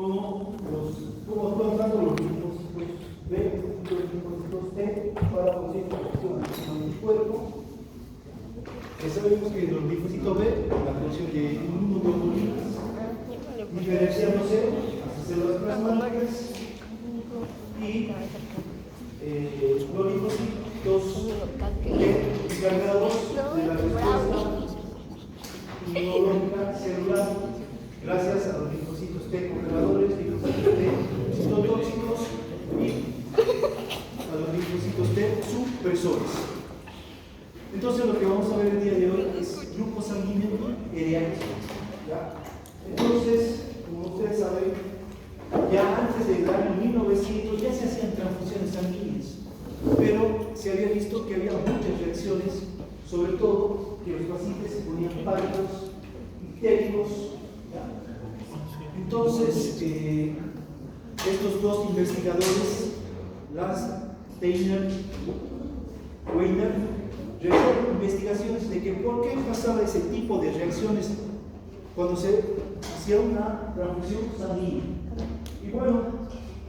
cómo actúan tanto los linfocitos B y los linfocitos T para producir protección al cuerpo. Sabemos que los linfocitos B, la producción de inmunoglobulinas, diferenciándose hacia células plasmáticas, y los linfocitos encargados de la respuesta inmunológica celular, gracias a los linfocitos T congeladores, linfocitos T citotóxicos y a los linfocitos T supresores. Entonces, lo que vamos a ver el día de hoy es grupo sanguíneo hereditario. Entonces, como ustedes saben, ya antes del año 1900 ya se hacían transfusiones sanguíneas, pero se había visto que había muchas reacciones, sobre todo que los pacientes se ponían pálidos, ictéricos. Entonces, estos dos investigadores, Lance Steiner y Weiner, realizaron investigaciones de que por qué pasaba ese tipo de reacciones cuando se hacía una transfusión sanguínea. Y bueno,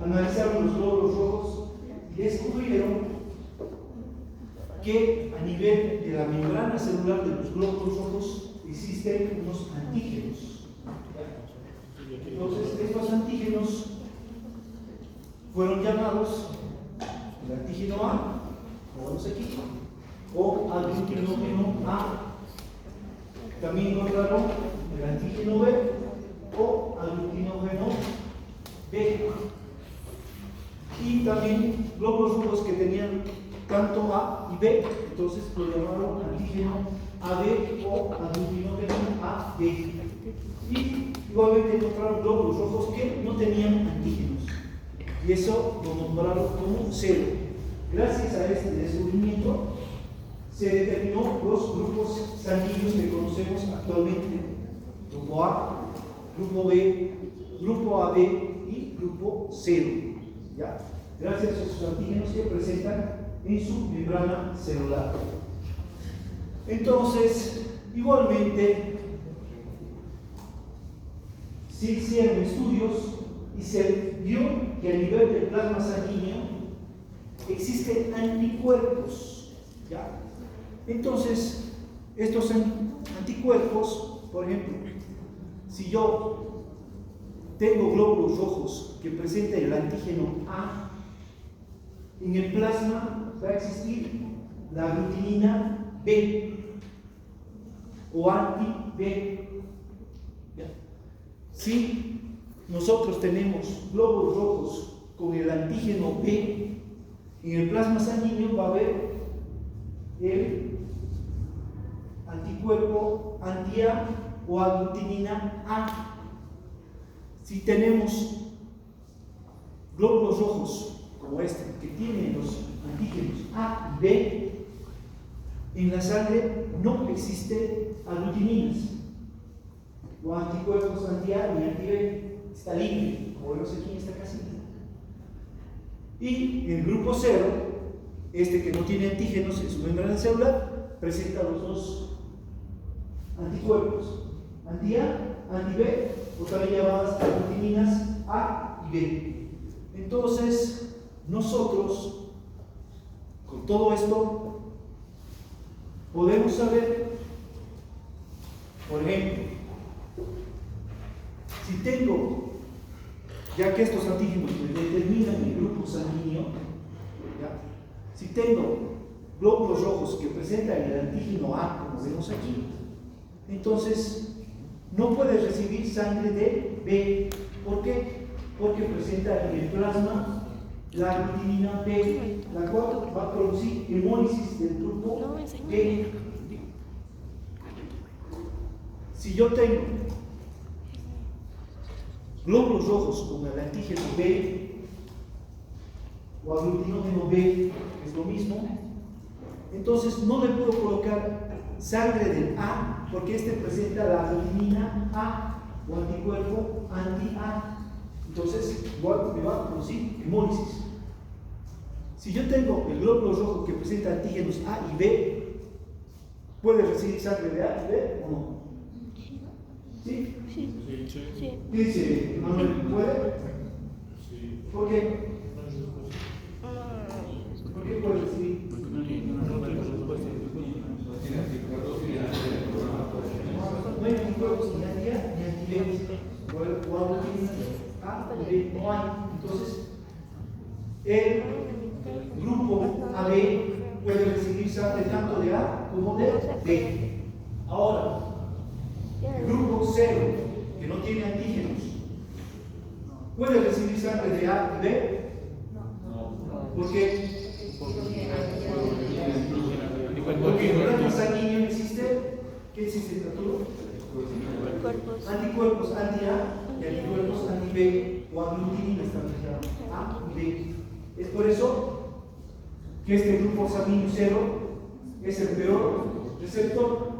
analizaron los glóbulos rojos y descubrieron que a nivel de la membrana celular de los glóbulos rojos existen unos antígenos. Entonces, estos antígenos fueron llamados el antígeno A, como vemos aquí, o aglutinógeno A. También encontraron el antígeno B o aglutinógeno B. Y también glóbulos rojos que tenían tanto A y B, entonces lo llamaron antígeno AB o aglutinógeno AB. Y igualmente encontraron glóbulos rojos que no tenían antígenos, y eso lo nombraron como cero. Gracias a este descubrimiento se determinó los grupos sanguíneos que conocemos actualmente: grupo A, grupo B, grupo AB y grupo 0. ¿Ya? Gracias a esos antígenos que presentan en su membrana celular. Entonces, igualmente, se hicieron estudios y se vio que a nivel del plasma sanguíneo existen anticuerpos. ¿Ya? Entonces, estos anticuerpos, por ejemplo, si yo tengo glóbulos rojos que presentan el antígeno A, en el plasma va a existir la aglutinina B o anti-B. Si nosotros tenemos glóbulos rojos con el antígeno B, en el plasma sanguíneo va a haber el anticuerpo anti-A o aglutinina A. Si tenemos glóbulos rojos como este, que tienen los antígenos A y B, en la sangre no existe aglutininas o anticuerpos anti-A ni anti-B, está libre, como vemos aquí en esta casita. Y el grupo 0, este que no tiene antígenos en su membrana celular, presenta los dos anticuerpos, anti-A, anti-B, o también llamadas aglutininas A y B. Entonces, nosotros, con todo esto, podemos saber, por ejemplo, si tengo, ya que estos antígenos determinan mi grupo sanguíneo, ¿ya? Si tengo glóbulos rojos que presentan el antígeno A, como vemos aquí, entonces no puede recibir sangre de B. ¿Por qué? Porque presenta en el plasma la aglutinina B, la cual va a producir hemólisis del grupo B. Si yo tengo glóbulos rojos con el antígeno B o aglutinógeno B, es lo mismo, entonces no le puedo colocar sangre del A, porque este presenta la aglutinina A o anticuerpo anti-A. Entonces, igual me va a producir hemólisis. Si yo tengo el glóbulo rojo que presenta antígenos A y B, ¿puede recibir sangre de A y B o no? ¿Sí? Sí. Sí. Dice, Manuel, ¿puede? Sí. ¿Por qué? ¿Por qué puede? Sí. No hay anticuerpos ni anti A ni anti B. O aglutininas A o B no hay. Entonces, el grupo AB puede recibir sangre tanto de A como de B. Ahora, el grupo 0, que no tiene antígenos, ¿puede recibir sangre de A y B? ¿Por qué? Porque en el plasma sanguíneo existe, ¿qué existe, Arturo? Anticuerpos anti-A y anticuerpos anti-B, o aglutininas también se llaman A y B. Es por eso que este grupo sanguíneo 0 es el peor receptor.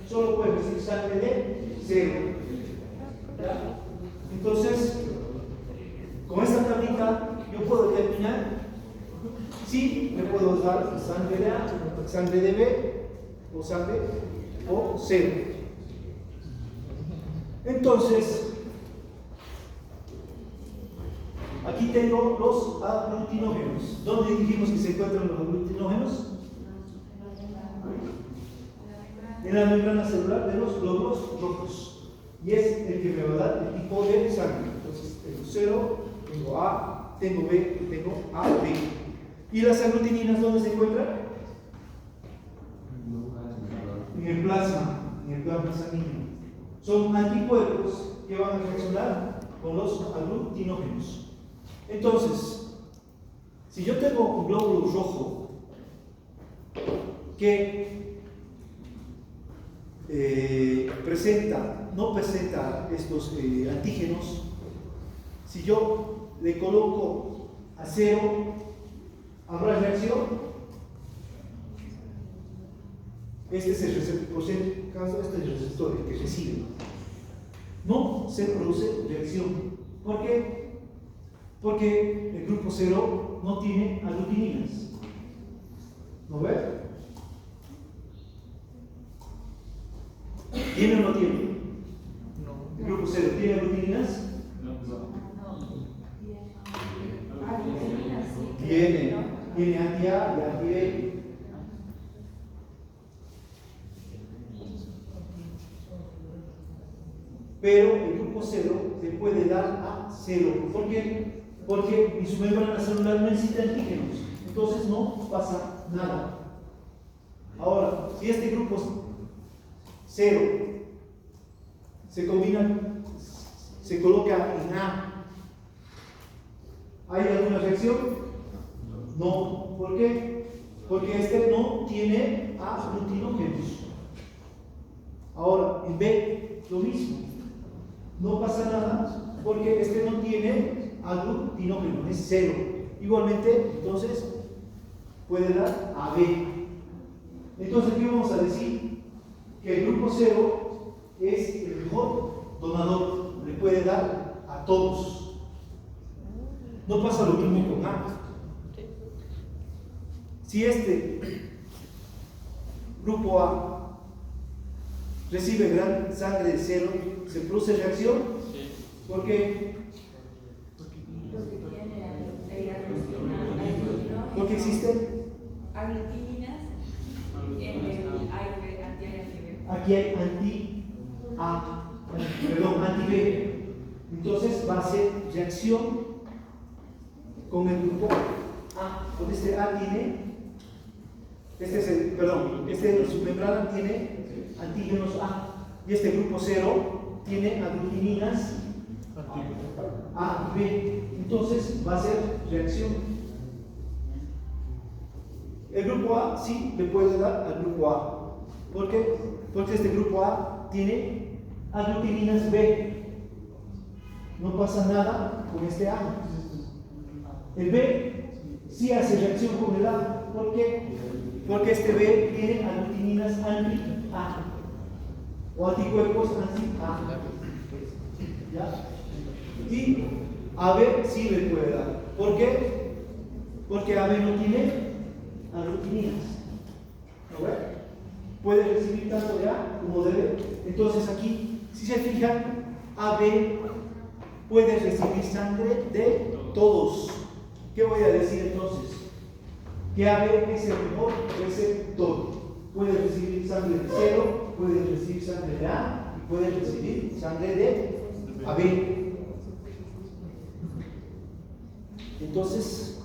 Solo puede recibir sangre de 0. ¿Ya? Entonces, con esta tablita yo puedo determinar si me puedo dar sangre de A, sangre de B o sangre o 0. Entonces, aquí tengo los aglutinógenos. ¿Dónde dijimos que se encuentran los aglutinógenos? En la membrana celular de los glóbulos rojos. Y es el que me va a dar el tipo de sangre. Entonces, tengo 0, tengo A, tengo B y tengo AB. ¿Y las aglutininas dónde se encuentran? En el plasma sanguíneo. Son anticuerpos que van a reaccionar con los aglutinógenos. Entonces, si yo tengo un glóbulo rojo que no presenta estos antígenos, si yo le coloco a 0, ¿habrá reacción? Este es el receptor, este es el receptor el que recibe. No se produce reacción. ¿Por qué? Porque el grupo 0 no tiene aglutininas. ¿No ve? ¿Tiene o no tiene? No. ¿El grupo 0 tiene aglutininas? Tiene anti-A y anti-B. Pero el grupo 0 le puede dar a 0. ¿Por qué? Porque en su membrana celular no existe antígenos. Entonces no pasa nada. Ahora, si este grupo 0 se combina, se coloca en A, ¿hay alguna reacción? No. ¿Por qué? Porque este no tiene aglutinógenos. Ahora, en B, lo mismo. No pasa nada porque este no tiene aglutinógeno, es 0. Igualmente, entonces, puede dar a B. Entonces, ¿qué vamos a decir? Que el grupo 0 es el mejor donador, le puede dar a todos. No pasa lo mismo con A. Si este grupo A recibe gran sangre de 0, ¿se produce reacción? Sí. ¿Por qué? Porque existen aglutininas en el anti-A. Aquí hay anti-A, perdón, anti-B. Entonces va a ser reacción con el grupo A. Con este A tiene, este en su membrana tiene antígenos A. Y este grupo 0 tiene aglutininas A y B. Entonces va a ser reacción. El grupo A sí le puede dar al grupo A. ¿Por qué? Porque este grupo A tiene aglutininas B. No pasa nada con este A. El B sí hace reacción con el A. ¿Por qué? Porque este B tiene aglutininas anti-A o anticuerpos anti-A. ¿Ya? Y AB sí le puede dar. ¿Por qué? Porque AB no tiene aglutininas. ¿No ve? Puede recibir tanto de A como de B. Entonces aquí, si se fijan, AB puede recibir sangre de todos. ¿Qué voy a decir entonces? Que AB es el mejor receptor. Puede recibir sangre de 0, puede recibir sangre de A y puede recibir sangre de AB. Entonces,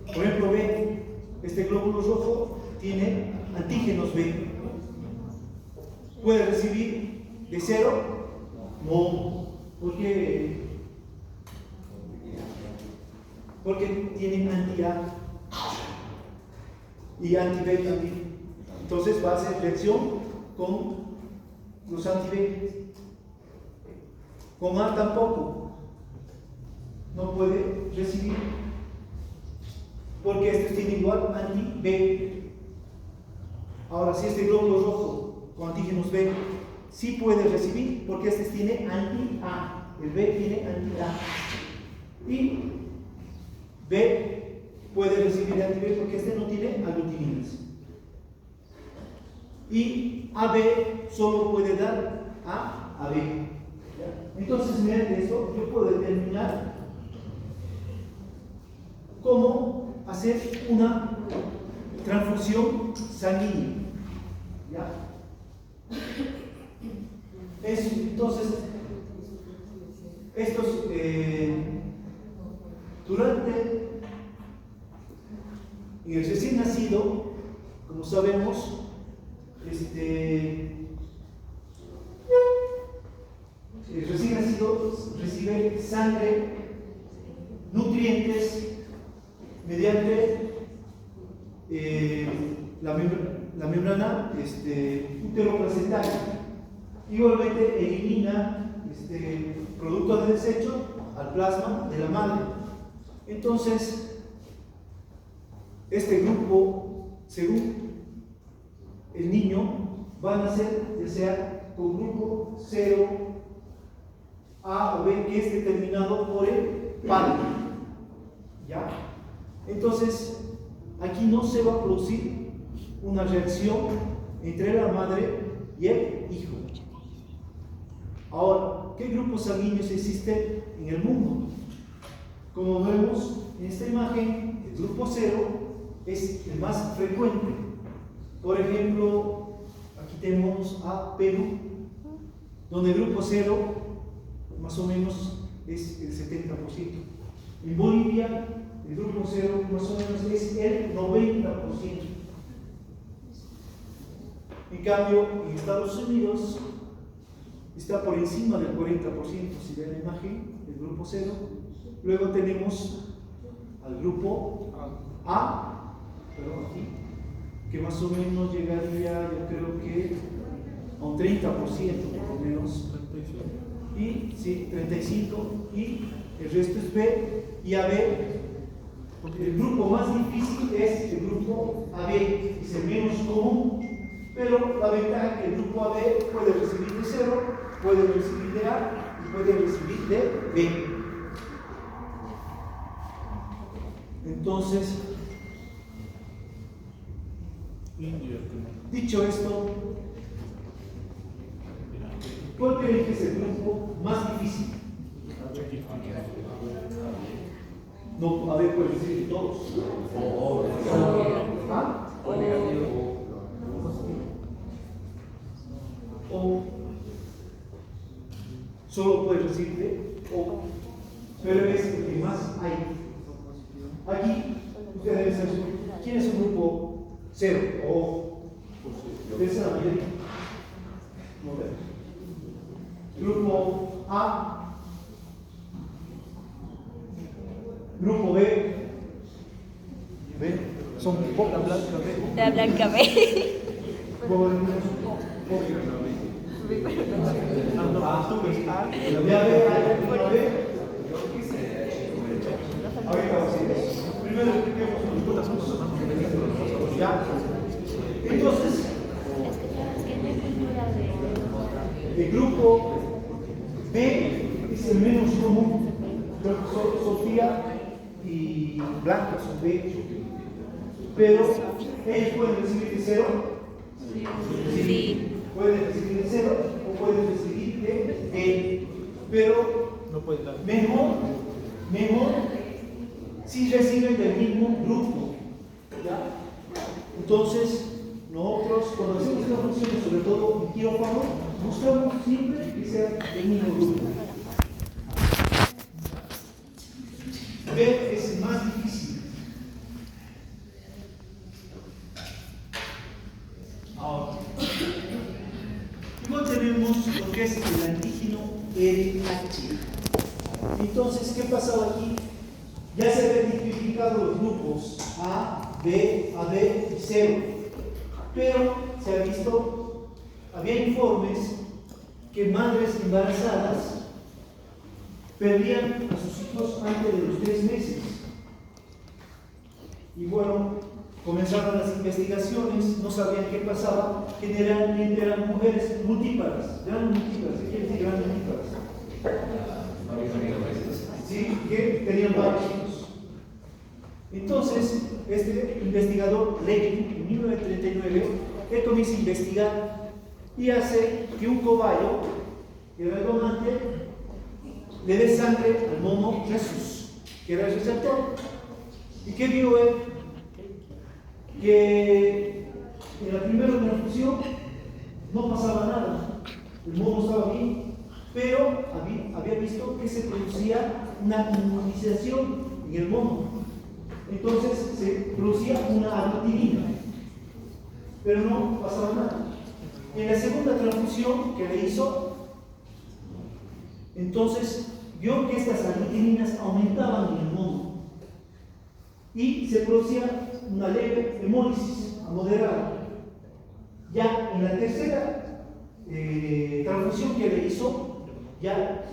por ejemplo, B, este glóbulo rojo tiene antígenos B. ¿Puede recibir de 0? No, porque tienen anti-A y anti-B también. Entonces va a hacer reacción con los anti-B. Con A tampoco no puede recibir, porque este tiene igual anti-B. Ahora, si este glóbulo rojo con antígenos B sí puede recibir, porque este tiene anti-A, el B tiene anti-A, y B puede recibir anti-B porque este no tiene aglutininas, y AB solo puede dar a AB. Entonces, mediante esto yo puedo determinar cómo hacer una transfusión sanguínea. ¿Ya? Entonces, estos durante el recién nacido, como sabemos, el recién nacido recibe sangre, nutrientes mediante la membrana uteroplacentaria. Igualmente elimina producto de desecho al plasma de la madre. Entonces, este grupo, según el niño, va a nacer ya sea con grupo 0, A o B, que es determinado por el padre. ¿Ya? Entonces, aquí no se va a producir una reacción entre la madre y el hijo. Ahora, ¿qué grupos sanguíneos existen en el mundo? Como vemos en esta imagen, el grupo 0 es el más frecuente. Por ejemplo, aquí tenemos a Perú, donde el grupo 0 más o menos es el 70%. En Bolivia, el grupo 0 más o menos es el 90%. En cambio, en Estados Unidos está por encima del 40%, si ven la imagen, el grupo 0. Luego tenemos al grupo A, perdón, aquí, que más o menos llegaría, yo creo que a un 30% por lo menos. Y sí, 35, y el resto es B y AB. El grupo más difícil es el grupo AB, es el menos común, pero la ventaja es que el grupo AB puede recibir de 0, puede recibir de A y puede recibir de B. Entonces, dicho esto, ¿cuál creen que es el grupo más difícil? No, a ver, puede decir todos. ¿Ah? O solo puede recibir de O, pero es el que más hay. Aquí, ustedes deben saber quién es un grupo 0 o ustedes saben la mayoría. Grupo A, grupo B, son poca blanca B. La blanca B. Primero expliquemos los puntos. ¿Ya? Entonces, el grupo B es el menos común. Sofía y Blanca son B. Pero ellos pueden recibir de 0. Sí. Pueden recibir de 0 o pueden recibir de él. Pero No puede dar. mejor si reciben del mismo grupo. ¿Ya? Entonces, nosotros cuando hacemos estas funciones, sobre todo en quirófano, buscamos siempre que sea del mismo grupo. B es más difícil. Ahora, luego tenemos lo que es el antígeno RH. Entonces, ¿qué pasaba aquí? Ya se habían tipificado los grupos A, B, AB y 0. Pero se ha visto, había informes que madres embarazadas perdían a sus hijos antes de los 3 meses. Y bueno, comenzaron las investigaciones, no sabían qué pasaba, generalmente eran mujeres multíparas. ¿Qué quiere decir gran multíparas? Sí, que tenían varios hijos. Entonces, este investigador, Levy, en 1939, él comienza a investigar y hace que un cobayo, que era el donante, le dé sangre al mono Jesús, que era el receptor. ¿Y qué vio él? Que en la primera transfusión no pasaba nada, el mono estaba bien, pero había visto que se producía una inmunización en el mono. Entonces se producía una aglutinina, pero no pasaba nada. En la segunda transfusión que le hizo, entonces vio que estas aglutininas aumentaban en el mono y se producía una leve hemólisis a moderada. Ya en la tercera transfusión que le hizo, ya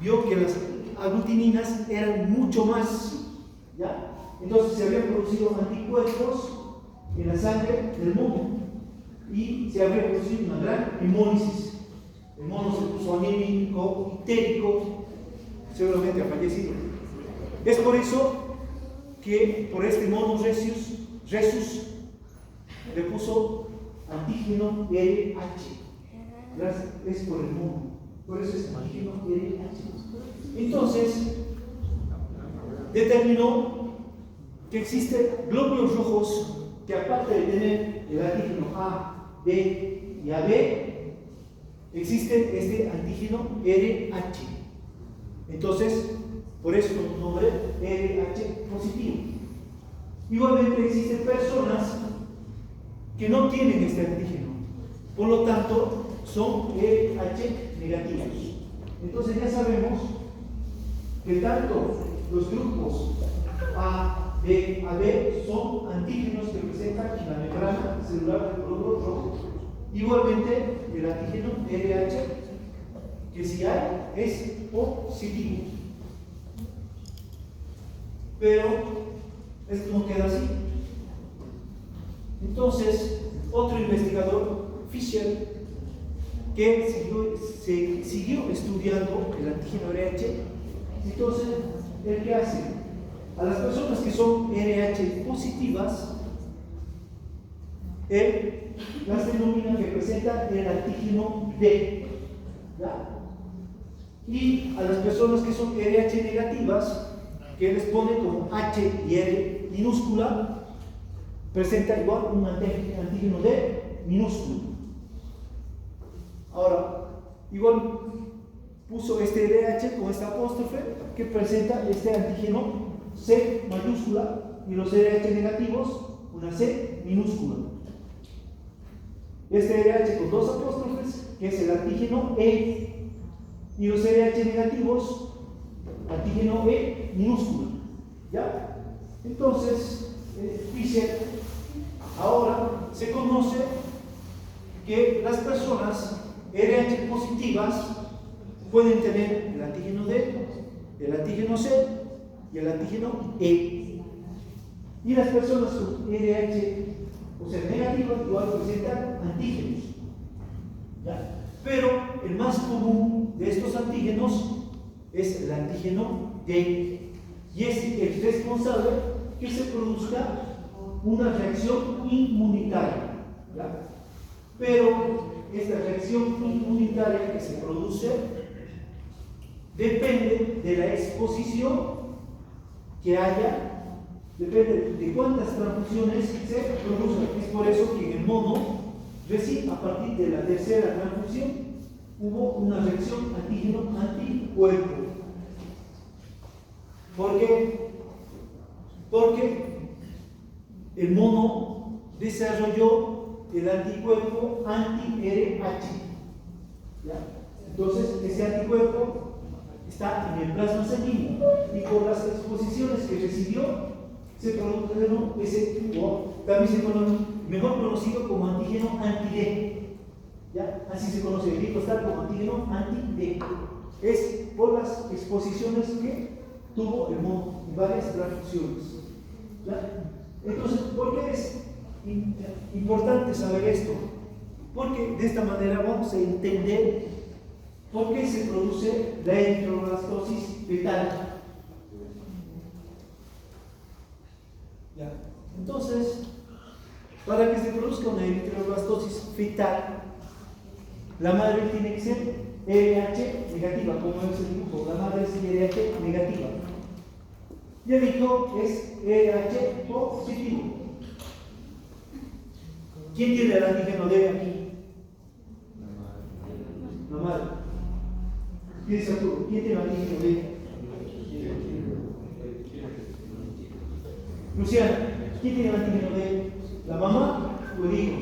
vio que las aglutininas eran mucho más, ¿ya? Entonces se habían producido anticuerpos en la sangre del mono y se había producido una gran hemólisis. El mono se puso anémico, histérico, seguramente ha fallecido. Es por eso que por este mono Rhesus le puso antígeno RH. Es por el mono, por eso es antígeno RH. Entonces, determinó que existen glóbulos rojos que, aparte de tener el antígeno A, B y AB, existe este antígeno RH. Entonces, por eso el nombre RH positivo. Igualmente existen personas que no tienen este antígeno, por lo tanto son RH negativos. Entonces ya sabemos que tanto los grupos A, B, AB son antígenos que presentan en la membrana celular del glóbulo rojo. Igualmente el antígeno RH, que si hay, es positivo. Pero esto no queda así. Entonces, otro investigador, Fisher, que siguió estudiando el antígeno RH, entonces, ¿el qué hace? A las personas que son RH positivas, él las denomina que presentan el antígeno D, ¿ya? Y a las personas que son RH negativas, que les pone como H y R minúscula, presenta igual un antígeno D minúsculo. Ahora, igual puso este RH con esta apóstrofe que presenta este antígeno C mayúscula y los RH negativos una C minúscula. Este RH con dos apóstrofes que es el antígeno E y los RH negativos antígeno E minúscula. ¿Ya? Entonces, Fisher ahora se conoce que las personas RH positivas pueden tener el antígeno D, el antígeno C y el antígeno E. Y las personas con RH, o sea, negativas, igual presentan antígenos. ¿Ya? Pero el más común de estos antígenos es el antígeno D. Y es el responsable que se produzca una reacción inmunitaria. ¿Ya? Pero esta reacción inmunitaria que se produce depende de la exposición que haya, depende de cuántas transfusiones se producen. Es por eso que en el mono, recién a partir de la tercera transfusión, hubo una reacción antígeno-anticuerpo. ¿Por qué? Porque el mono desarrolló el anticuerpo anti-RH. Entonces, ese anticuerpo está en el plasma sanguíneo y por las exposiciones que recibió se produjeron ese tipo, también se conoce, mejor conocido como antígeno anti-D. ¿Ya? Así se conoce, el está como antígeno anti-D. Es por las exposiciones que tuvo el mono en varias transfusiones. ¿Ya? Entonces, ¿por qué es importante saber esto? Porque de esta manera vamos a entender por qué se produce la eritroblastosis fetal. ¿Ya? Entonces, para que se produzca una eritroblastosis fetal, la madre tiene que ser RH negativa, como es el dibujo. La madre es RH negativa. Y el hijo es RH positivo. ¿Quién tiene el antígeno D aquí? La madre. ¿Quién dice Arturo? ¿Quién tiene el antígeno D? Luciana, ¿quién tiene el antígeno D? ¿La mamá o el hijo?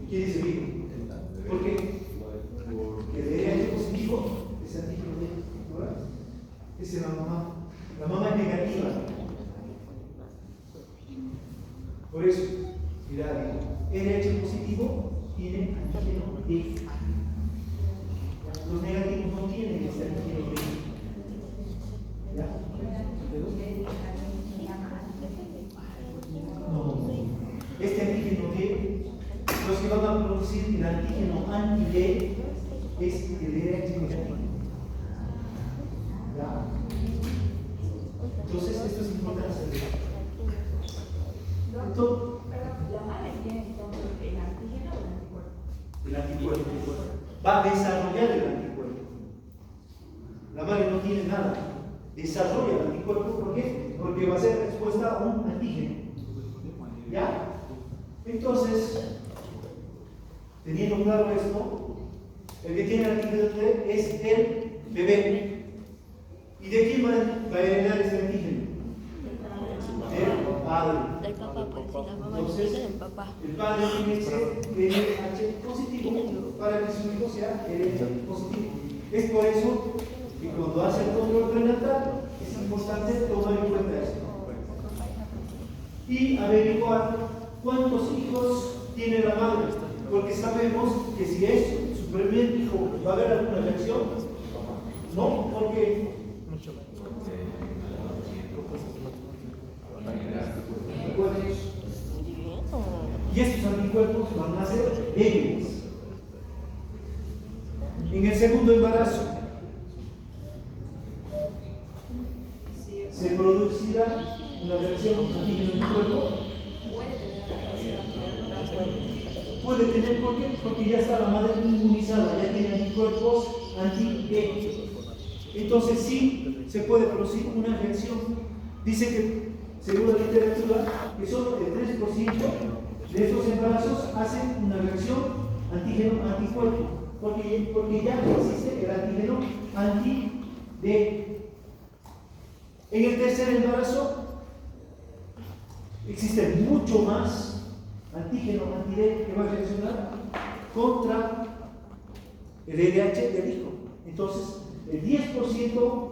¿Quién dice el hijo? ¿Por qué? Porque el RH positivo es antígeno D. ¿Verdad? Esa es la mamá. La mamá es negativa. Por eso, mirad, RH positivo tiene antígeno D. Los negativos no tienen este antígeno D. ¿Ya? No. Este antígeno D, los que van a producir el antígeno anti-D es el RH negativo. ¿Ya? Entonces, esto es importante saber. La madre tiene entonces el antígeno o el anticuerpo. El anticuerpo va a desarrollar el anticuerpo. La madre no tiene nada, desarrolla el anticuerpo. ¿Por qué? Porque va a ser expuesta a un antígeno. ¿Ya? Entonces, teniendo claro esto, el que tiene el antígeno es el bebé. ¿Y de quién va a heredar ese antígeno? Del padre. Del papá, pues, si la mamá Entonces, tiene del papá. el padre tiene que ser RH positivo para que su hijo sea RH positivo. Es por eso que cuando hace el control prenatal es importante tomar en cuenta esto y averiguar cuántos hijos tiene la madre, porque sabemos que si es su primer hijo va a haber alguna reacción. No, porque y estos anticuerpos van a ser débiles. En el segundo embarazo se producirá una reacción antígeno-anticuerpo. Puede tener, ¿por qué? Porque ya está la madre inmunizada, ya tiene anticuerpos anti-E. Entonces sí se puede producir una reacción. Dice que, según la literatura, que solo el 3% de estos embarazos hacen una reacción antígeno-anticuerpo, porque ya existe el antígeno anti-D. En el tercer embarazo existe mucho más antígeno anti-D que va a reaccionar contra el RH del hijo. Entonces, el 10%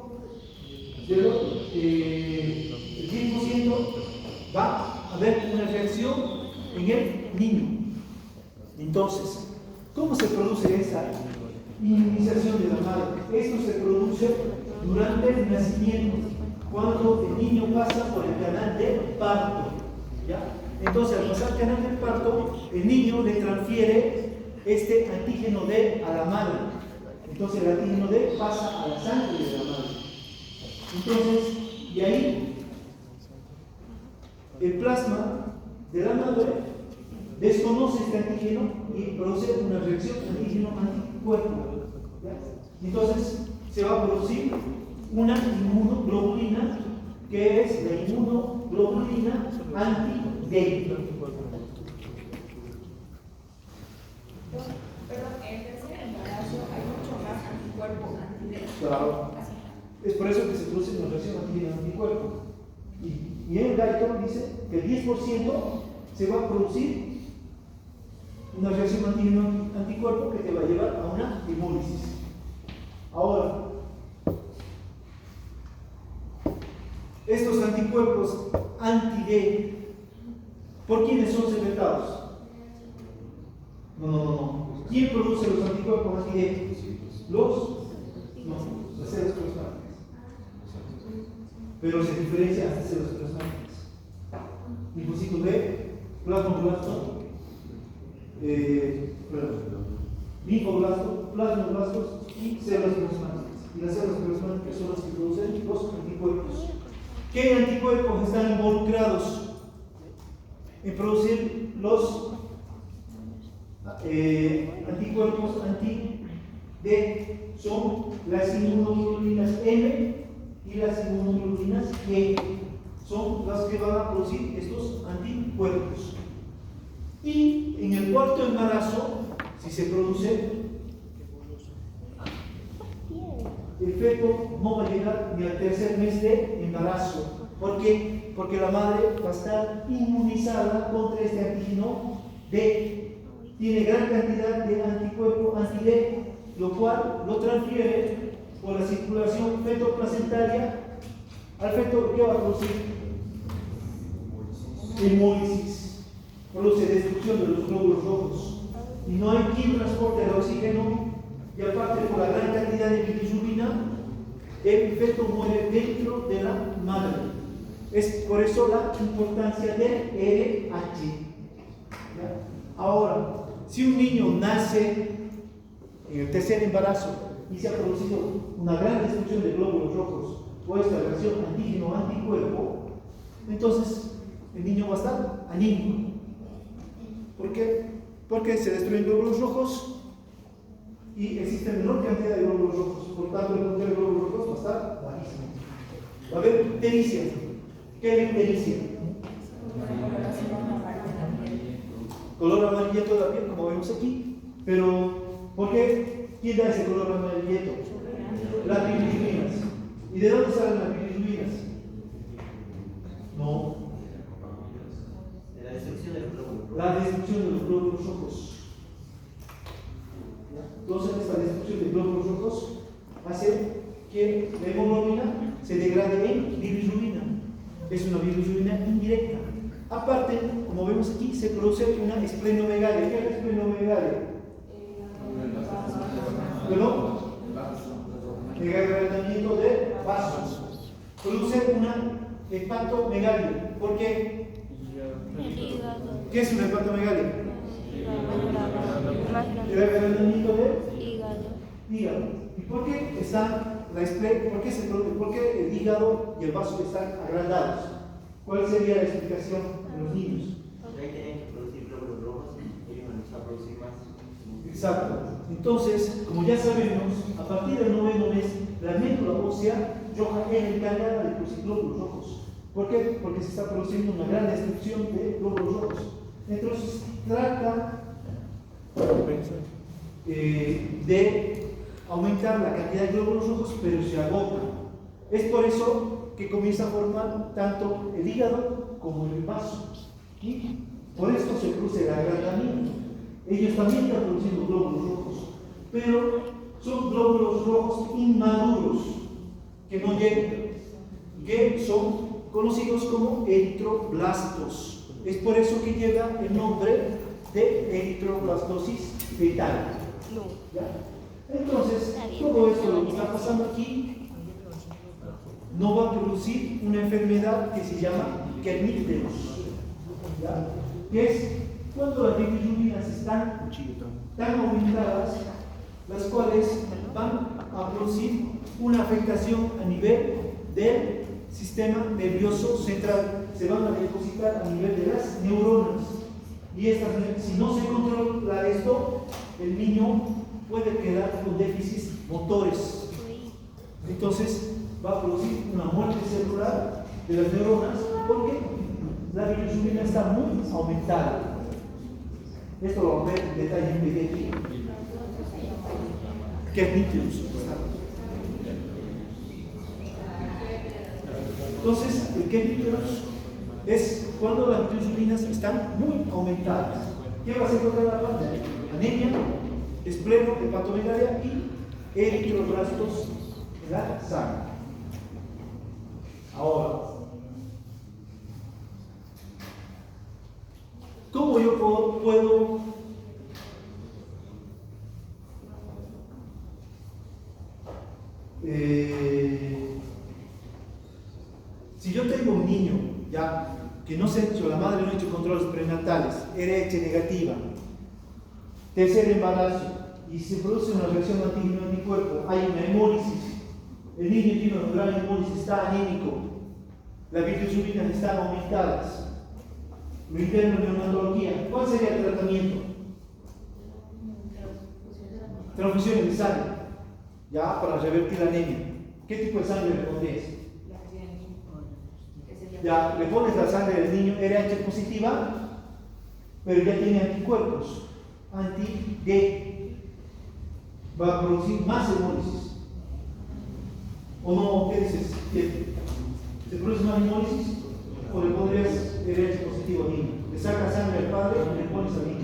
va a haber una reacción en el niño. Entonces, ¿cómo se produce esta inmunización de la madre? Esto se produce durante el nacimiento, cuando el niño pasa por el canal de parto. ¿Ya? Entonces, al pasar el canal de parto, el niño le transfiere este antígeno D a la madre. Entonces, el antígeno D pasa a la sangre de la madre. Entonces, y ahí el plasma de la madre desconoce este antígeno y produce una reacción antígeno-anticuerpo. Entonces se va a producir una inmunoglobulina que es la inmunoglobulina anti-D. Perdón, en el tercer embarazo hay mucho más anticuerpo anti-D. Claro. Es por eso que se produce una reacción antígeno-anticuerpo. Y en Guyton dice que el 10% se va a producir una reacción antígeno-anticuerpo que te va a llevar a una hemólisis. Ahora, estos anticuerpos anti-D, ¿por quiénes son secretados? No. ¿Quién produce los anticuerpos anti-D? Las células plasmáticas. Pero se diferencia hasta células plasmáticas. Linfocitos B, plasmoblastos, plasmoblastos y células plasmáticas. Y las células plasmáticas son las que producen los anticuerpos. ¿Qué anticuerpos están involucrados en producir los anticuerpos anti-D? Son las inmunoglobulinas M y las inmunoglobulinas G. Son las que van a producir estos anticuerpos. Y en el cuarto embarazo, si se produce, el feto no va a llegar ni al tercer mes de embarazo. ¿Por qué? Porque la madre va a estar inmunizada contra este antígeno D. Tiene gran cantidad de anticuerpo anti-D, lo cual lo transfiere por la circulación feto-placentaria al feto. ¿Qué va a producir? Hemólisis. Produce destrucción de los glóbulos rojos. Y no hay quien transporte el oxígeno. Y aparte, por la gran cantidad de bilirrubina, el feto muere dentro de la madre. Es por eso la importancia del RH. Ahora, si un niño nace en el tercer embarazo y se ha producido una gran destrucción de glóbulos rojos o esta reacción antígeno-anticuerpo, entonces el niño va a estar anímico. ¿Por qué? Porque se destruyen glóbulos rojos y existe menor cantidad de glóbulos rojos, por tanto el número de glóbulos rojos va a estar bajísimo. Va a haber ictericia. ¿Qué es ictericia? Color amarillento de la piel, como vemos aquí. Pero, ¿por qué? ¿Quién da ese color amarillento? Las bilirrubinas. ¿Y de dónde salen las bilirrubinas? No. De la destrucción de los glóbulos rojos. La destrucción de los glóbulos rojos. Entonces, esta destrucción de glóbulos rojos hace que la hemoglobina se degrade en bilirrubina. Es una bilirrubina indirecta. Aparte, como vemos aquí, se produce una esplenomegalia. ¿Qué es la esplenomegalia? ¿Perdón? El agrandamiento de vasos. Produce una hepatomegalia. ¿Por qué? El hígado. ¿Qué es una hepatomegalia? Más El grande. agrandamiento de Hígado. hígado. ¿Y por qué está por qué el hígado y el vaso están agrandados? ¿Cuál sería la explicación de los niños? Ahí tienen que producir glóbulos rojos y ellos van a producir más. Exacto. Entonces, como ya sabemos, a partir del noveno mes, la médula ósea roja es encargada de producir glóbulos rojos. ¿Por qué? Porque se está produciendo una gran destrucción de glóbulos rojos. Entonces, trata de aumentar la cantidad de glóbulos rojos, pero se agota. Es por eso que comienza a formar tanto el hígado como el vaso. ¿Sí? Por esto se produce el agrandamiento. Ellos también están produciendo glóbulos rojos, pero son glóbulos rojos inmaduros que no llegan, que son conocidos como eritroblastos. Es por eso que lleva el nombre de eritroblastosis fetal. ¿Ya? Entonces, todo esto lo que está pasando aquí no va a producir una enfermedad que se llama Kernicterus, que es cuando las bilirrubinas están tan aumentadas, las cuales van a producir una afectación a nivel del sistema nervioso central, se van a depositar a nivel de las neuronas. Y si no se controla esto, el niño puede quedar con déficits motores. Entonces va a producir una muerte celular de las neuronas porque la bilirrubina está muy aumentada. Esto lo vamos a ver en detalle en pediatría. ¿Qué es nítrios? Entonces, el que nítrios es cuando las bilirrubinas están muy aumentadas. ¿Qué va a hacer con cada parte? Anemia, espleno, hepatomegalia y eritroblastos en la sangre. Ahora, ¿cómo yo puedo si yo tengo un niño ya que no se ha hecho, la madre no ha hecho controles prenatales, RH negativa, tercer embarazo y se produce una reacción antígeno-anticuerpo, hay una hemólisis, el niño tiene una gran hemólisis, está anémico, las bilirrubinas están aumentadas, lo interno en neonatología, ¿cuál sería el tratamiento? Transfusiones de sangre, ya para revertir la anemia. ¿Qué tipo de sangre le pondrías? Ya le pones la sangre del niño RH positiva, pero ya tiene anticuerpos, anti-D, va a producir más hemólisis. ¿O no? ¿Qué dices? ¿Se produce más hemólisis? ¿O le pondrías RH positivo al niño? Le sacas sangre al padre y le pones al niño.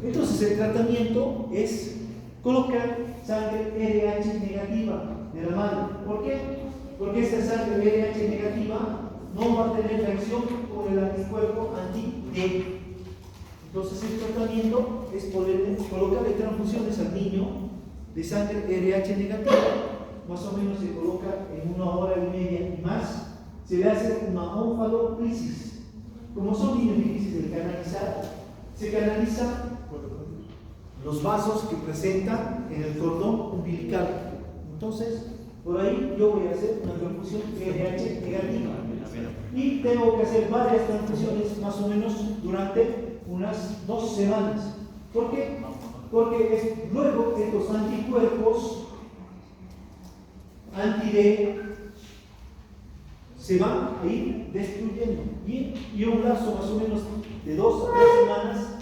Entonces el tratamiento es colocar sangre RH negativa de la madre. ¿Por qué? Porque esta sangre RH negativa no va a tener reacción con el anticuerpo anti-D. Entonces el tratamiento es colocarle transfusiones al niño de sangre RH negativa, más o menos se coloca en 1 hora y media y más, se le hace una onfalocrisis. Como son niños difíciles de canalizar, se canalizan los vasos que presentan en el cordón umbilical. Entonces, por ahí yo voy a hacer una transfusión RH negativa. Y tengo que hacer varias transfusiones más o menos durante unas 2 semanas. ¿Por qué? Porque luego estos anticuerpos anti-D se van a ir destruyendo. Y un lapso más o menos de 2 a 3 semanas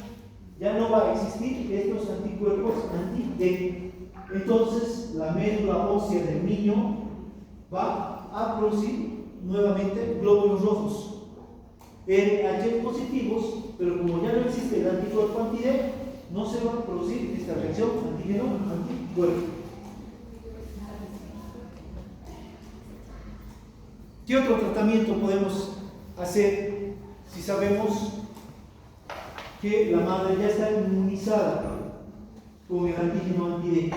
ya no va a existir estos anticuerpos anti-D. Entonces la médula ósea del niño va a producir nuevamente glóbulos rojos, RH positivos, pero como ya no existe el anticuerpo anti-D, no se va a producir esta reacción antígeno-anticuerpo. ¿Qué otro tratamiento podemos hacer si sabemos que la madre ya está inmunizada con el antígeno anti-D?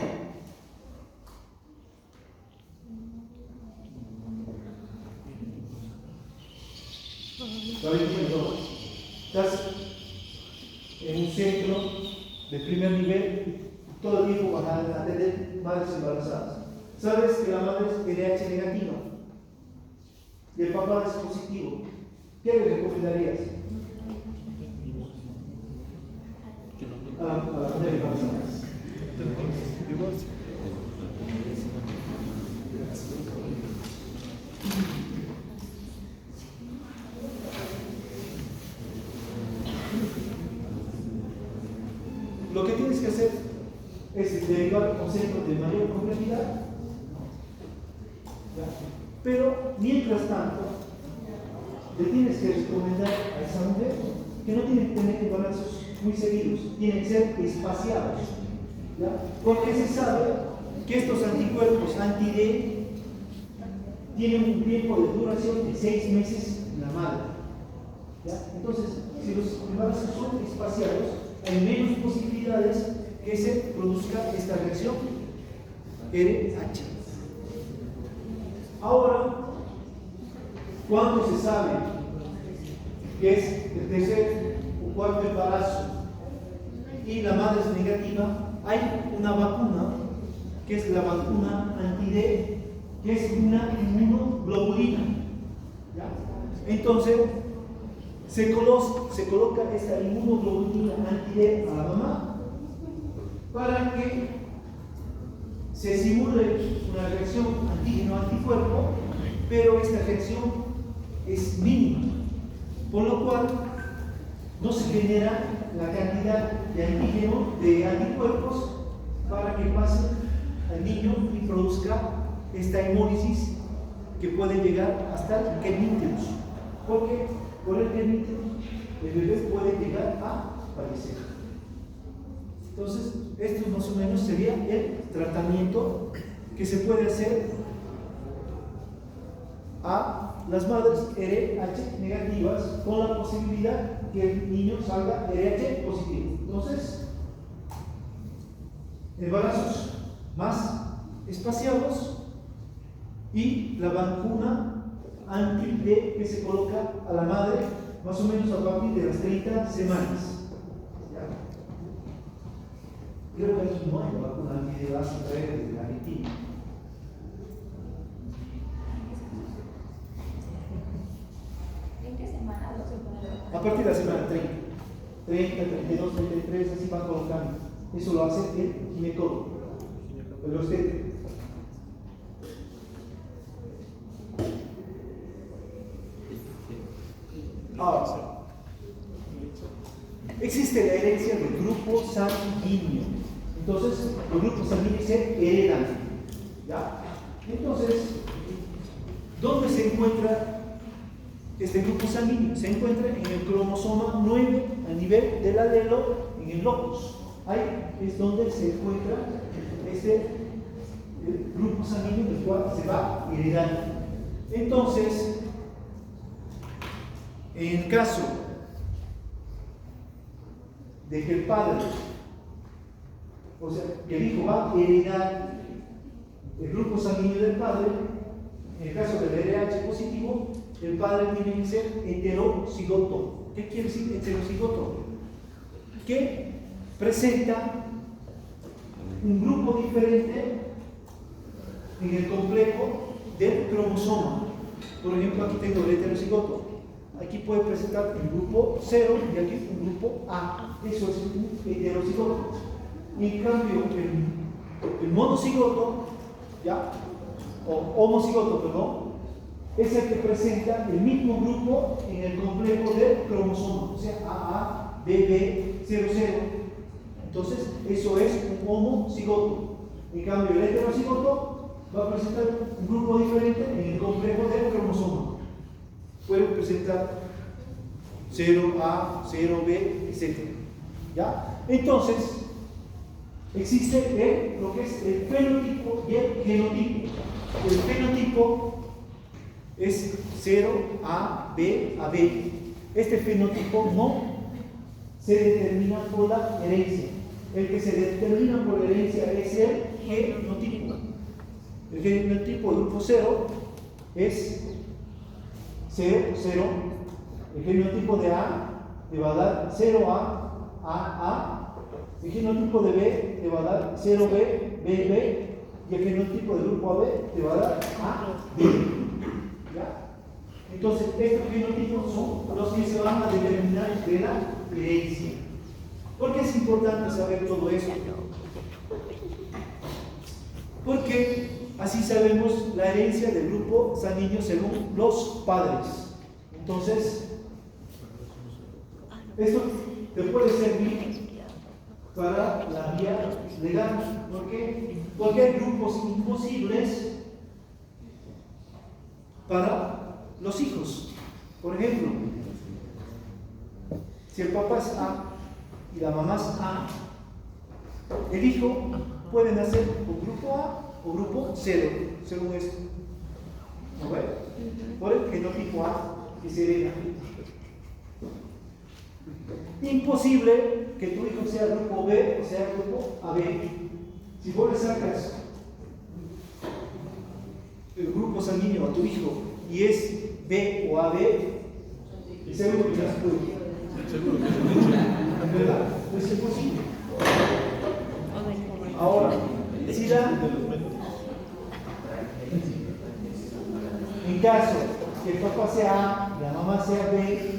Estás en un centro de primer nivel y todo el tiempo van a atender madres embarazadas. Sabes que la madre es RH negativa y el papá es positivo. ¿Qué le recomendarías? A la mujer embarazada. Lo que tienes que hacer es derivar un centro de mayor complejidad, pero mientras tanto le tienes que recomendar a esa mujer que no tiene que tener embarazos muy seguidos, tienen que ser espaciados, ¿ya? Porque se sabe que estos anticuerpos anti-D tienen un tiempo de duración de 6 meses en la madre, ¿ya? Entonces, si los embarazos son espaciados, hay menos posibilidades que se produzca esta reacción RH. Ahora, cuando se sabe que es el tercer o cuarto embarazo y la madre es negativa, hay una vacuna que es la vacuna anti-D, que es una inmunoglobulina. ¿Ya? Entonces, se coloca esta inmunoglobulina anti-D a la mamá para que se simule una reacción antígeno-anticuerpo, pero esta reacción es mínima, por lo cual no se genera la cantidad de antígeno de anticuerpos para que pase al niño y produzca esta hemólisis que puede llegar hasta el Kernicterus, porque por el Kernicterus el bebé puede llegar a fallecer. Entonces, esto más o menos sería el tratamiento que se puede hacer a las madres RH negativas con la posibilidad que el niño salga RH positivo. Entonces, embarazos más espaciados y la vacuna anti-D que se coloca a la madre más o menos a partir de las 30 semanas. ¿Ya? Creo que aquí no hay la vacuna anti-D, vas a traer desde Argentina. ¿En qué semana lo se pone? A partir de la semana 30, 32, 33, así van colocando. Eso lo hace el ginecólogo. Pero usted. Ahora, existe la herencia del grupo sanguíneo. Entonces, los grupos sanguíneos se heredan. ¿Ya? Entonces, ¿dónde se encuentra este grupo sanguíneo? Se encuentra en el cromosoma 9, a nivel del alelo, en el locus. Ahí es donde se encuentra el grupo sanguíneo del cual se va heredando. Entonces, en el caso de que el padre, o sea, que el hijo va a heredar el grupo sanguíneo del padre, en el caso del RH positivo, el padre tiene que ser heterocigoto. ¿Qué quiere decir heterocigoto? Que presenta un grupo diferente en el complejo del cromosoma. Por ejemplo, aquí tengo el heterocigoto. Aquí puede presentar el grupo 0 y aquí un grupo A. Eso es un heterocigoto. En cambio, el monocigoto, ¿ya? O homocigoto, perdón, es el que presenta el mismo grupo en el complejo del cromosoma, o sea, AA, BB, 00. Entonces, eso es un homocigoto. En cambio, el heterocigoto va a presentar un grupo diferente en el complejo del cromosoma. Puede presentar 0A, 0B, etc. ¿Ya? Entonces, existe lo que es el fenotipo y el genotipo. El fenotipo es 0A, B, a B. Este fenotipo no se determina por la herencia. El que se determina por la herencia es el genotipo. El genotipo del grupo 0 es 0, 0. El genotipo de A te va a dar 0A, AA. El genotipo de B te va a dar 0B, BB. Y el genotipo del grupo AB te va a dar AB. ¿Ya? Entonces, estos genotipos son los que se van a determinar de la herencia. ¿Por qué es importante saber todo esto? Porque así sabemos la herencia del grupo sanguíneo según los padres. Entonces, esto te puede servir para la vía legal. ¿Por qué? Porque hay grupos imposibles para los hijos. Por ejemplo, si el papá es A y la mamá es A, el hijo puede nacer o grupo A o grupo 0, según esto. ¿No ve? Por el genotipo A que se hereda. Imposible que tu hijo sea grupo B o sea grupo AB. Si vos le sacas el grupo sanguíneo a tu hijo y es B o AB, seguro que no se puede. Seguro que es ¿Verdad? No es imposible. Ahora, si en caso que el papá papá sea A y la mamá sea B,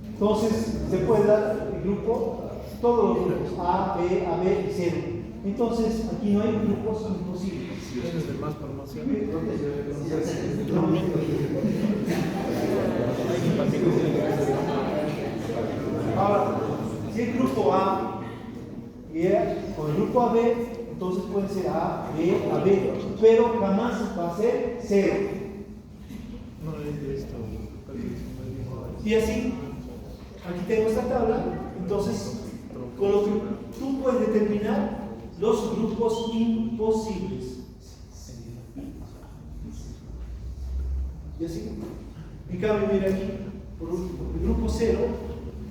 entonces se puede dar el grupo, todos los grupos, A, B y 0. Entonces, aquí no hay grupos imposibles. ¿Tienes de más formación? Ahora, si el grupo A y con el grupo AB, entonces puede ser A, B, pero jamás va a ser 0. No es de esto. Y así, aquí tengo esta tabla, entonces, con lo que tú puedes determinar los grupos imposibles. Y así, en cambio, mira aquí, por último, el grupo 0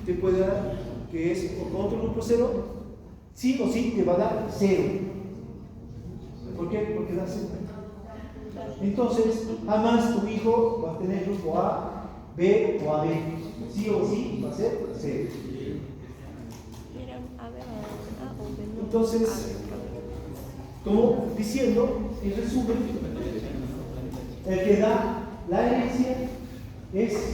te puede dar, que es, o con otro grupo 0, sí o sí te va a dar 0. ¿Por qué? Porque da 0. Entonces, jamás tu hijo va a tener grupo A, B o AB. Sí o sí va a ser 0. Entonces, como diciendo, en resumen, el que da la herencia es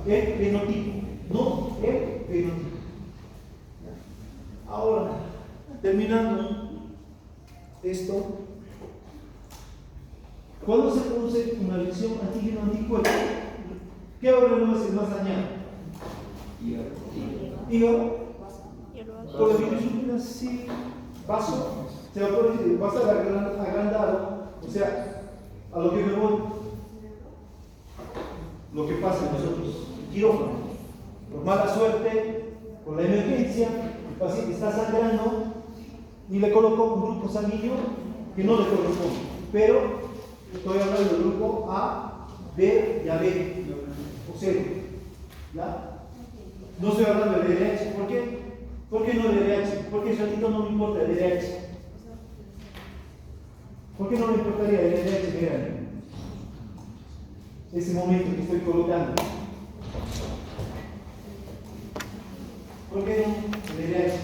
el fenotipo, no el fenotipo. Ahora, terminando esto, cuando se produce una reacción antígeno-anticuerpo, ¿qué órgano es el más dañado? Hígado. Por la virus sí, vaso, se va a estar agrandado, o sea, a lo que me voy, lo que pasa en nosotros, quirófano, por mala suerte, por la emergencia, el paciente está sangrando y le coloco un grupo sanguíneo que no le corresponde, pero estoy hablando del grupo A, B y AB, o 0, ¿ya? No estoy hablando del RH, ¿por qué? ¿Por qué no el RH? Porque ese ratito no me importa el RH. ¿Por qué no me importaría el RH? Vean, ese momento que estoy colocando. ¿Por qué no el RH?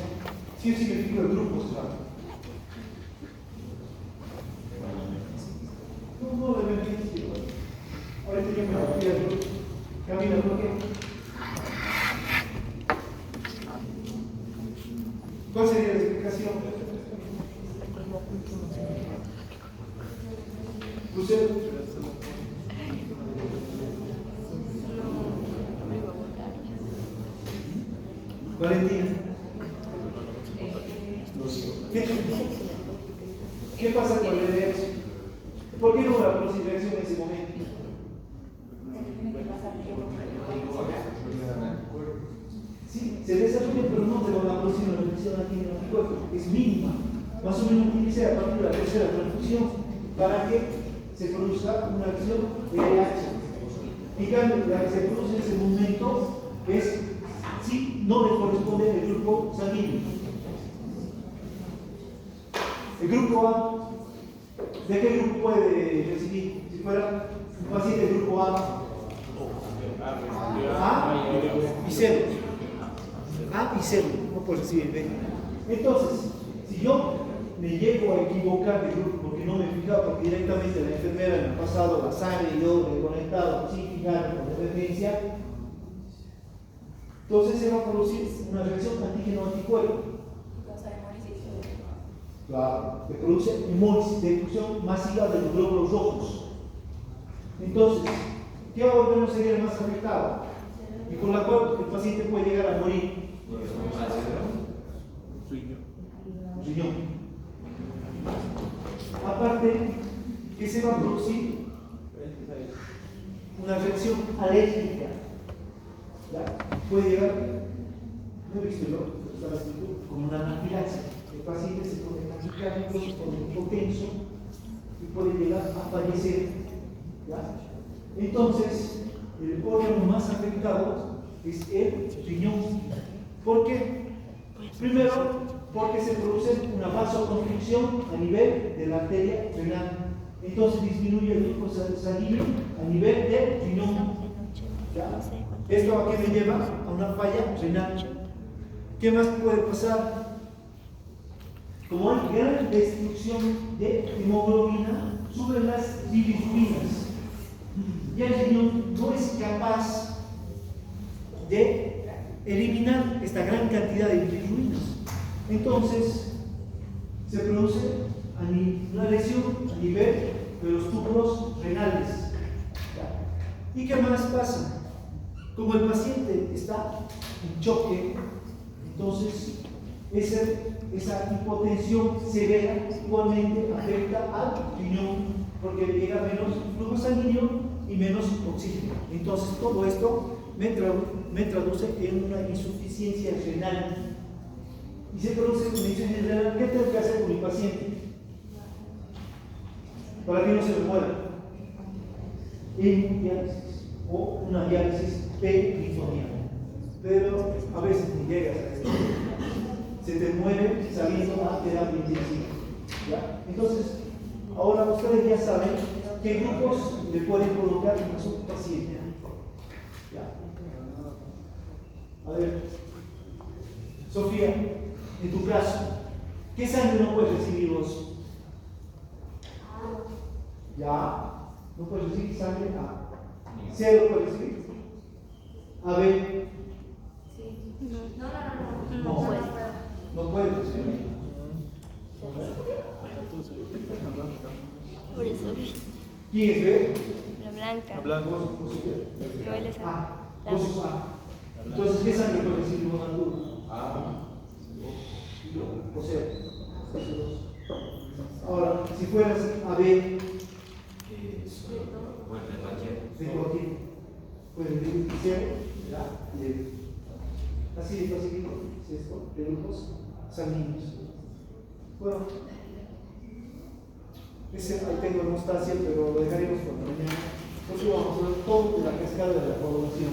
Sí o sí me fijo el grupo, claro. No le beneficio. Ahorita yo me voy a grupo. Camila, ¿por qué? ¿Cuál sería la explicación? Lucero. Valentina. ¿Qué pasa con el RH? ¿Por qué no la produce reacción en ese momento? Sí, se desarrolla, pero no te van a producir una reacción antígeno-anticuerpo, es mínima. Más o menos tiene que ser a partir de la tercera transfusión para que se produzca una acción RH. En cambio, la que se produce en ese momento es si no le corresponde el grupo sanguíneo. El grupo A, ¿de qué grupo puede recibir? Si fuera un paciente del grupo A y 0. A y 0, no puede recibir B. Entonces, si yo me llego a equivocar de grupo porque no me he fijado, porque directamente la enfermera me ha pasado la sangre y yo me he conectado sin fijarme con emergencia, entonces se va a producir una reacción antígeno-anticuerpo. Claro, que produce hemólisis, destrucción masiva de los glóbulos rojos. Entonces, ¿qué órgano sería el más afectado? Y con la cual el paciente puede llegar a morir. Riñón. Aparte, que se va a producir una reacción alérgica. ¿Ya? Puede llegar, no he visto yo, estaba escrito, como una anafilaxia. El paciente se pone taquicárdico, se pone hipotenso y puede llegar a fallecer. ¿Ya? Entonces, el órgano más afectado es el riñón. ¿Por qué? Primero, porque se produce una vasoconstricción a nivel de la arteria renal. Entonces disminuye el flujo sanguíneo a nivel del riñón. ¿Ya? ¿Esto a qué me lleva? A una falla renal. ¿Qué más puede pasar? Como hay gran destrucción de hemoglobina, suben las bilirrubinas. ya el riñón no es capaz de eliminar esta gran cantidad de bilirruinas. Entonces, se produce una lesión a nivel de los túbulos renales. ¿Y qué más pasa? Como el paciente está en choque, entonces esa hipotensión severa igualmente afecta al riñón porque llega menos flujo sanguíneo y menos oxígeno. Entonces todo esto me traduce en una insuficiencia renal. Y se produce una insuficiencia renal. ¿Qué tengo que hacer con mi paciente? Para que no se me muera. Hemodiálisis o una diálisis peritoneal. Pero a veces ni llegas a esto. Se te muere saliendo a terapia intensiva. ¿Ya? Entonces, ahora ustedes ya saben qué grupos le pueden colocar a su paciente. ¿Ya? A ver, Sofía, en tu caso, ¿qué sangre no puedes recibir vos? ¿Ya? ¿No puedes recibir sangre A? ¿C lo puedes recibir? A B. No puede. No puedes recibir. Por eso. ¿Quién es B? La blanca. Hablando. Vos sos Yo él es A. A. Vos sos A. Entonces, ¿qué sangre puede recibir vos, Arturo? A. O sea, ahora, si fueras A B, de cualquier, puedes decir cero, así de facilito, es esto, de grupos sanguíneos. Bueno, ahí tengo hemostasia, pero lo dejaremos para mañana. Entonces vamos a ver todo de la cascada de la población.